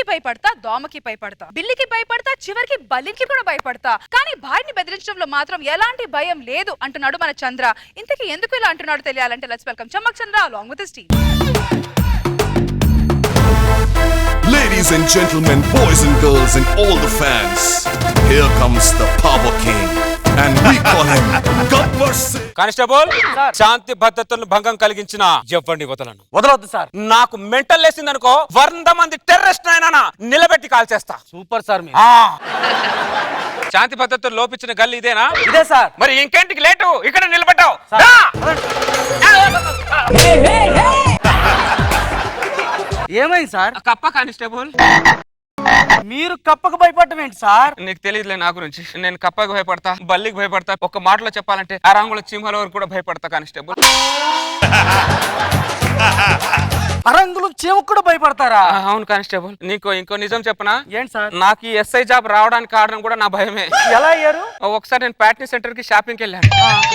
భయపడతా, దోమకి భయపడతా, బిల్లికి భయపడతా, చివరికి బలికి కూడా భయపడతా. కానీ భార్యని బెదిరించడంలో మాత్రం ఎలాంటి భయం లేదు అంటున్నాడు మన చంద్ర. ఇంతకీ ఎందుకు ఇలా అంటున్నాడు తెలియాలంటే let's welcome Chammak Chandra along with his team. Ladies and gentlemen, boys and girls and all the fans, here comes the Power King and we call him Gabbar Singh. Constable, శాంతి భద్రతలను భంగం కలిగించిన ఎవరిని వదలొద్దు సార్. నాకు మెంటల్ లేసింది అనుకో, 100 మంది terrorist అయినా నిలబెట్టి కాల్ చేస్తా. Super sir. శాంతి భద్రతలు లోపించిన గల్లి ఇదేనా? ఇదే సార్. మరి ఇంకేంటికి లేటు, ఇక్కడ నిలబడ్డావు. ఏమైంది సార్? కప్ప కానిస్టేబుల్. మీరు కప్పకు భయపడటం ఏంటి సార్? నీకు తెలియదులే నా గురించి. నేను కప్పకి భయపడతా, బల్లికి భయపడతా, ఒక మాటలో చెప్పాలంటే అరాంగుల సింహాల వరకు కూడా భయపడతా కానిస్టేబుల్. అరంగులు చెవుకు కూడా భయపడతారా? అవును కానిస్టేబుల్. నీకు ఇంకో నిజం చెప్పనా? ఏంటి సార్? నాకు ఈ ఎస్ఐ జాబ్ రావడానికి కారణం కూడా నా భయమే. ఎలా అయ్యారు? ఒకసారి నేను ప్యాట్నీ సెంటర్ కి షాపింగ్ వెళ్ళాను.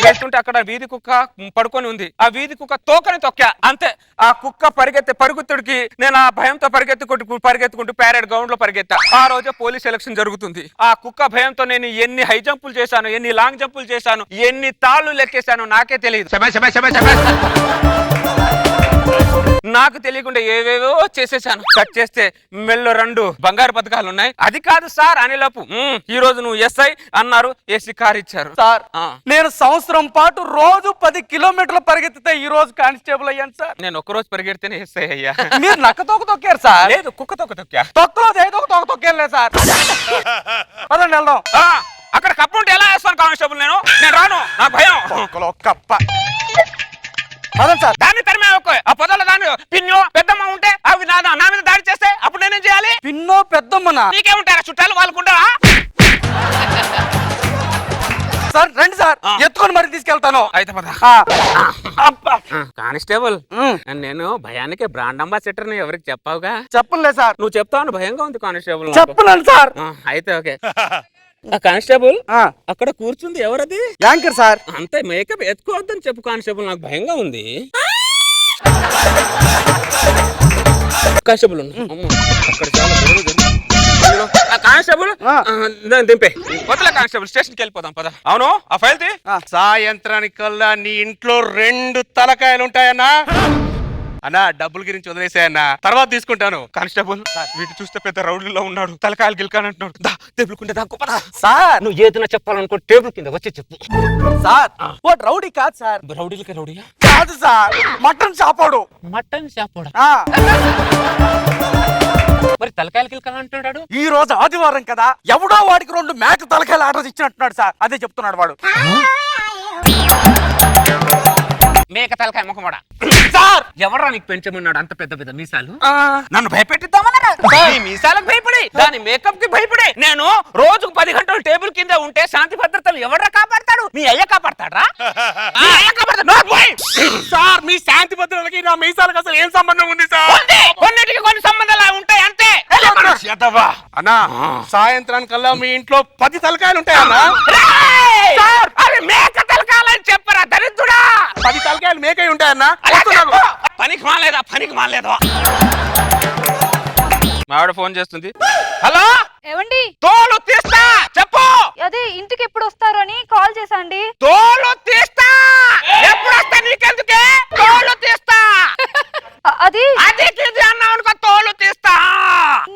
వెళ్తుంటే అక్కడ వీధి కుక్క పడుకొని ఉంది. ఆ వీధి కుక్క తోకని తొక్కా, అంతే. ఆ కుక్క పరుగుతుడికి నేను ఆ భయంతో పరిగెత్తుకుంటూ ప్యారెడ్ గ్రౌండ్ లో పరిగెత్తా. ఆ రోజే పోలీస్ ఎలక్షన్ జరుగుతుంది. ఆ కుక్క భయంతో నేను ఎన్ని హై జంపులు చేశాను, ఎన్ని లాంగ్ జంపులు చేశాను, ఎన్ని తాళ్లు లెక్కేశాను నాకే తెలియదు. నాకు తెలియకుండా ఏవేవో చేసేసాను. కట్ చేస్తే మెల్లో 2 బంగారు పథకాలు ఉన్నాయి. అది కాదు సార్ అనేలోపు ఈ రోజు నువ్వు ఎస్ఐ అన్నారు, ఏసీ కార్ ఇచ్చారు. సార్, నేను సంవత్సరం పాటు రోజు 10 కిలోమీటర్లు పరిగెత్తితే ఈ రోజు కానిస్టేబుల్ అయ్యాను సార్. నేను ఒక్కరోజు పరిగెడితేనే ఎస్ఐ అయ్యా. మీరు నక్క తోక తొక్కారు సార్? లేదు, కుక్క తోక తొక్కా. తొక్కలో ఏదో తోక తొక్కేలేదు సార్. పదండి వెళ్దాం. అక్కడ కప్ప ఉంటే ఎలా వేస్తాను కానిస్టేబుల్? నేను రాను, నా భయం. కప్ప సార్. దాన్ని తరిమే ఆ పొదల దాన్ని పిన్నో పెద్దమ్మ ఉంటే అవి నా మీద దాడి చేస్తే అప్పుడు నేనేం చేయాలి? పిన్నో పెద్దమ్మనా? నీకేముంటారా చుట్టాలు, వాళ్ళకుండా? సార్ రండి సార్, ఎత్తుకొని మరి తీసుకెళ్తాను. అయితే కానిస్టేబుల్, నేను భయానికి బ్రాండ్ అంబాసిడర్ ఎవరికి చెప్పావుగా? చెప్పలే సార్. నువ్వు చెప్తావు భయంగా ఉంది కానిస్టేబుల్. చెప్పలేను సార్. అయితే ఓకే. కానిస్టేబుల్, అక్కడ కూర్చుంది ఎవరది? Anchor sir. అంతే, మేకప్ ఎత్తుకోవద్దని చెప్పు కానిస్టేబుల్, నాకు భయంగా ఉంది. కానిస్టేబుల్ కానిస్టేబుల్ దింపే వదల కానిస్టేబుల్, స్టేషన్కి వెళ్ళిపోదాం పద. అవును, ఆ ఫైల్ తీ. సాయంత్రానికల్లా నీ ఇంట్లో 2 తలకాయలు ఉంటాయన్నా. అన్నా డబ్బుల గురించి వదిలేసాయన్నా, తర్వాత తీసుకుంటాను. కానిస్టేబుల్, వీటి చూస్తే పెద్ద రౌడీలో ఉన్నాడు, తలకాయలు గిల్కానంటున్నాడు. Table దాక్కుపదా sir. నువ్వు ఏదైనా చెప్పాలనుకో టేబుల్ కింద వచ్చి చెప్పు. సార్ ఓ రౌడీ కాదు సార్. రౌడీలకి రౌడీయా? కాదు సార్, మటన్ షాపోడు. మటన్ షాపోడా? మరి తలకాయలు గిల్కానంటున్నాడు. ఈ రోజు ఆదివారం కదా, ఎవడో వాడికి 2 మేక తలకాయలు ఆర్డర్ ఇచ్చినట్టున్నాడు సార్. అదే చెప్తున్నాడు వాడు. మేక తలకాయ ముఖమడా? సార్, ఎవరా నీకు పెంచమన్నాడు అంత పెద్ద పెద్ద మీసాలు? నన్ను భయపెట్టిద్దామన్నా? మీసాలకు భయపడి, దాని మేకప్ కి భయపడి నేను రోజుకు 10 గంటలు టేబుల్ కింద ఉంటే శాంతి భద్రతలు ఎవరా కాపాడతాడు? మీ అయ్య కాపాడతాడా? సార్, మీ శాంతి భద్రతలకి నా మీసాలకు అసలు ఏం సంబంధం ఉంది సార్? కొన్నిటికి కొన్ని సంబంధాలు ఉంటాయి అంతే. అన్నా, సాయంత్రానికల్లా మీ ఇంట్లో 10 తలకాయలు ఉంటాయన్నా. అవి మేక తలకాయలని చెప్పరా దరిద్రుడా? 10 తలకాయలు మేకై ఉంటాయన్నా. పనికి మాలేదా? మావిడ ఫోన్ చేస్తుంది. హలో, ఏవండి? తోలు తీస్తా చెప్పు. అదే ఇంటికి ఎప్పుడు వస్తారు అని కాల్ చేశాండి. తోలు తీస్తా ఎప్పుడు వస్తా? నీకెందుకే? తోలు తీస్తా. అది అన్నావు అనుకో, తోలు తీస్తా.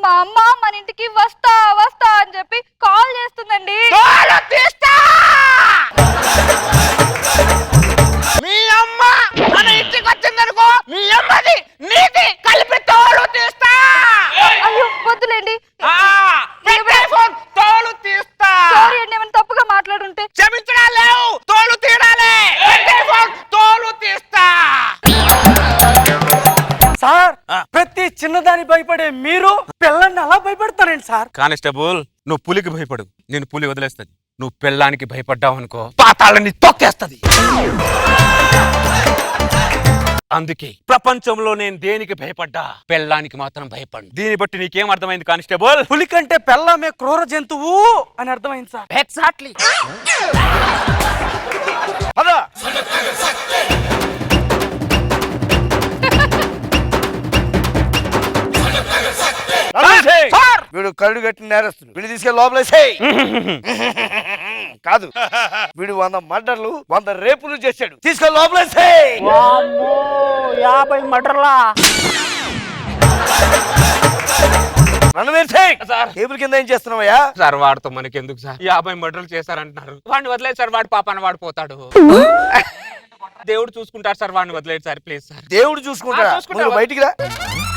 మా అమ్మ మన ఇంటికి వస్తా అని చెప్పి కాల్ చేస్తుందండి. తోలు తీస్తా. మీ అమ్మ మన ఇంటికి వచ్చిందనుకో, మీ అమ్మది నీది కలిపి తోలు తీస్తా. అయ్యో వద్దులేండి. తోలు తీస్తా. సారీ అండి, ఏమైనా తప్పుగా మాట్లాడుంటే. క్షమించడా లేవు, తోలు తీడాలి. తోలు తీస్తా. సార్, ప్రతి చిన్నదాని భయపడే మీరు పిల్లల్ని అలా భయపడతారండి సార్? కానిస్టేబుల్, నువ్వు పులికి భయపడు, నేను పులి వదిలేస్తుంది. నువ్వు పెళ్ళానికి భయపడ్డావు అనుకో, పాతాళాన్ని తొక్కేస్తుంది. అందుకే ప్రపంచంలో నేను దేనికి భయపడ్డా, పెళ్ళానికి మాత్రం భయపడు. దీన్ని బట్టి నీకేం అర్థమైంది కానిస్టేబుల్? పులి కంటే పెళ్ళమే క్రూర జంతువు అని అర్థమైంది సార్. ఎగ్జాక్ట్లీ. వీడు కళ్ళు కట్టిన నేరస్తుడు. వీడు తీసుకెళ్ళి లోపలేసేయ్. కాదు, వీడు 100 మర్డర్లు 100 రేపులు చేశాడు. తీసుకెళ్ళి లోపలేసేయ్. 50 మటర్లా. రణవీర్ సింగ్, టేబుల్ కింద ఏం చేస్తున్నావయ్యా? సార్ వాడితో మనకి ఎందుకు సార్? 50 మర్డర్లు చేశారంటున్నారు. వాడిని వదిలేదు సార్, వాడి పాపాన వాడు పోతాడు. దేవుడు చూసుకుంటారు సార్, వాడిని వదిలేదు సార్ ప్లీజ్ సార్. దేవుడు చూసుకుంటాడా? చూసుకుంటా. నువ్వు బయటికి రా.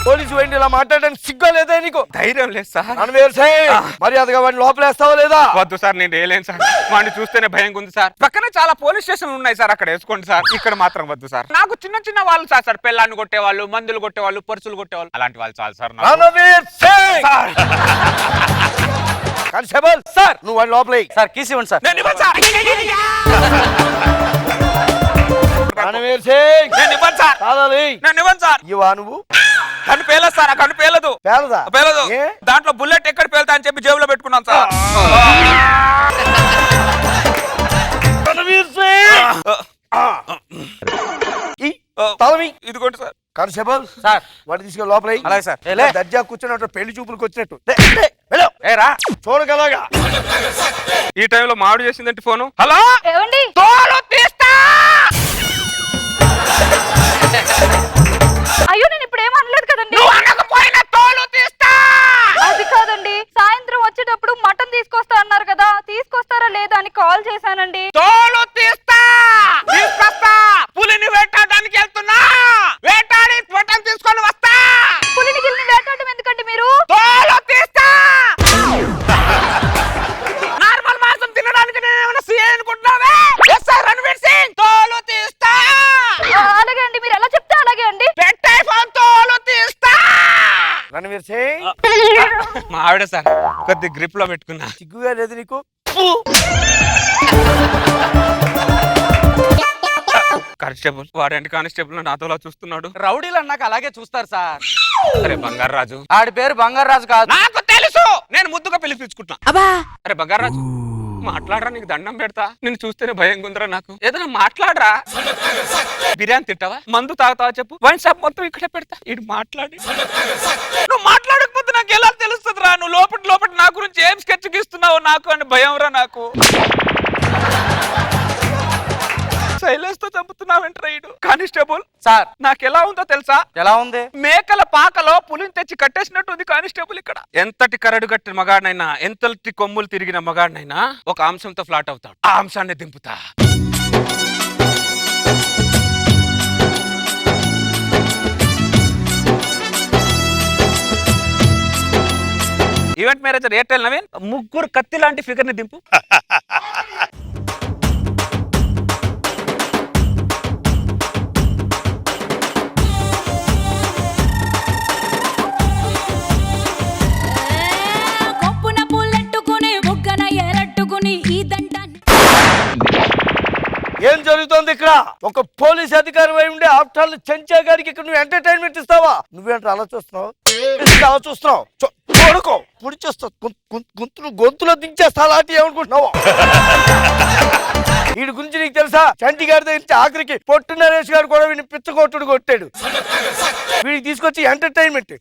పోలీసు వెండి ఇలా మాట్లాడడానికి సిగ్గా లేదా నీకు? ధైర్యం లేదు సార్. రణవీర్ సింగ్, మర్యాదగా వాడిని లోపలేస్తావా లేదా? వద్దు సార్, నేను వేయలేను సార్. వాడిని చూస్తేనే భయంగా ఉంది సార్. పక్కనే చాలా పోలీస్ స్టేషన్లు ఉన్నాయి సార్, అక్కడ వేసుకోండి సార్. ఇక్కడ మాత్రం వద్దు సార్. నాకు చిన్న చిన్న వాళ్ళు సార్ పెళ్ళాన్ని కొట్టేవాళ్ళు, మందులు కొట్టేవాళ్ళు, పర్సులు కొట్టేవాళ్ళు, అలాంటి వాళ్ళు చాలు sir. Ranveer Singh constable sir, నువ్వు వాడి లోపలే. సార్ కీస్ ఇవ్వండి సార్. నేను ఇవ్వను సార్. రణవీర్ సింగ్ నేను ఇవ్వను సార్. కాదాలి. నేను ఇవ్వను సార్. ఇవా నువ్వు? కన్ను పేలదు సార్, ఆ కన్ను పేలదు. పేలదా? పేలదు. ఏ? దాంట్లో బుల్లెట్ ఎక్కడ పేలుతా అని చెప్పి జేబులో పెట్టుకున్నాను సార్. రణవీర్ సింగ్ తలవి ఇదిగోండి సార్. కానిస్టేబుల్ సార్ వాడిని తీసుకెళ్ళి లోపల అలాగే సార్. దర్జా కూర్చున్నట్టు పెళ్లి చూపులకు వచ్చినట్టు రా చూడగలగా. ఈ టైంలో మాడు చేసిందంటే ఫోను. హలో, ఏమండి? తోలు తీస్తా. అయ్యో, నేను ఇప్పుడు ఏం అనలేదు కదండి. నువ్వు అనకపోయినా తోలు తీస్తా. అది కాదండి, సాయంత్రం వచ్చేటప్పుడు మటన్ తీసుకొస్తా అన్నారు కదా, తీసుకొస్తారా లేదా అని కాల్ చేశానండి. తోలు తీస్తా. తీసుకొస్తా. పులిని వేటాడడానికి వెళ్తున్నా. వేటాడి మటన్ తీసుకొని వస్తా. పులిని గిల్ని వేటాడడం ఎందుకండి మీరు? తోలు తీస్తా. నార్మల్ మాంసం తినడానికి నేను ఏమైనా సీఏ అనుకుంటున్నావే? ఎస్ సార్, రణవీర్ సింగ్ తోలు తీస్తా. అలాగే అండి, మీరు ఎలా చెప్తే అలాగే అండి. పెట్టే ఫోన్ తోలు తీస్తా. రణవీర్ సింగ్ మా ఆవిడ సార్, కొద్ది గ్రిప్ లో పెట్టుకున్నా. సిగ్గుగా లేదు నీకు? కానిస్టేబుల్ వాడండి, కానిస్టేబుల్ నాతోలా చూస్తున్నాడు. రౌడీలు అన్నాక అలాగే చూస్తారు సార్. అరే బంగారు రాజు. ఆడి పేరు బంగారు రాజు కాదు. నాకు తెలుసు, నేను ముద్దుగా పిలిపించుకుంటున్నా. అరే బంగారు రాజు, మాట్లాడరా, నీకు దండం పెడతా. నిన్ను చూస్తేనే భయం ఉందిరా నాకు. ఏదైనా మాట్లాడరా. బిర్యానీ తింటావా? మందు తాగుతావా చెప్పు, వైన్ షాప్ మొత్తం ఇక్కడే పెడతా. ఇటు మాట్లాడి. నువ్వు మాట్లాడకపోతే నాకు ఎలా తెలుస్తుంది రా? నువ్వు లోపల నా గురించి ఏం స్కెచ్ గీస్తున్నావు నాకు అని భయం రా నాకు. శైలేష్ తో చంపుతున్నావేంట్రా ఇడు? కానిస్టేబుల్ సార్ నాకు ఎలా ఉందో తెలుసా? ఎలా ఉంది? మేకల పాకలో పులిని తెచ్చి కట్టేసినట్టు ఉంది కానిస్టేబుల్ ఇక్కడ. ఎంతటి కరడు కట్టిన మగాడినైనా, ఎంతటి కొమ్ములు తిరిగిన మగాడినైనా ఒక అంశంతో ఫ్లాట్ అవుతాడు. ఆ అంశాన్ని దింపుతా. ఈవెంట్ మేనేజర్ ఎయిర్టెల్ నవీన్, ముగ్గురు కత్తి లాంటి ఫిగర్ ని దింపు. ఏం జరుగుతోంది ఇక్కడ? ఒక పోలీస్ అధికారి అయి ఉండే ఆఫ్టర్ చెంచా గారికి ఇక్కడ నువ్వు ఎంటర్టైన్మెంట్ ఇస్తావా? నువ్వేంటే అలా చూస్తున్నావు? అలా చూస్తున్నావు? చూడుకో, పుడి చేస్తావు, గొంతులో దించేస్తా. అలాంటి ఏమనుకుంటున్నావు? వీడి గురించి నీకు తెలుసా? చంటి గారి దగ్గర ఆఖరికి పొట్టు నరేష్ గారు కూడా వీడిని పిచ్చగొట్టుడు కొట్టాడు. వీడికి తీసుకొచ్చి ఎంటర్టైన్మెంట్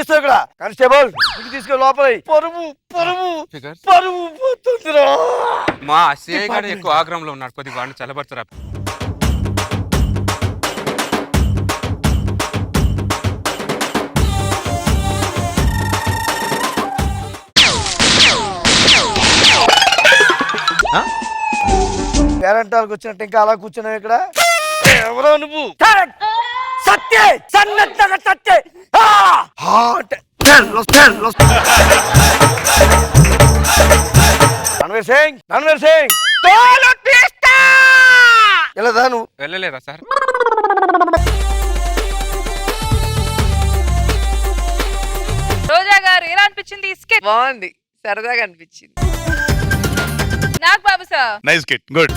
ఇస్తావు ఇక్కడ. కానిస్టేబుల్ వీడికి తీసుకొని లోపల పరువు పోతుందిరా. మా సిఐ గారు ఎక్కువ ఆగ్రహంలో ఉన్నాడు, కొద్దిగా వాడిని చల్లబడుతురా. పేరంటాలకు వచ్చినట్టు ఇంకా అలా కూర్చున్నావు ఇక్కడ. ఎవరో నువ్వు? సత్యే సన్నగా సత్యే. రణవీర్ సింగ్ తోలు తీస్తా. వెళ్ళదా నువ్వు? వెళ్ళలేదా సార్? రోజా గారు ఎలా అనిపించింది? బాగుంది, సరదాగా అనిపించింది. నాకు బాబు సార్ Nice kid. Good.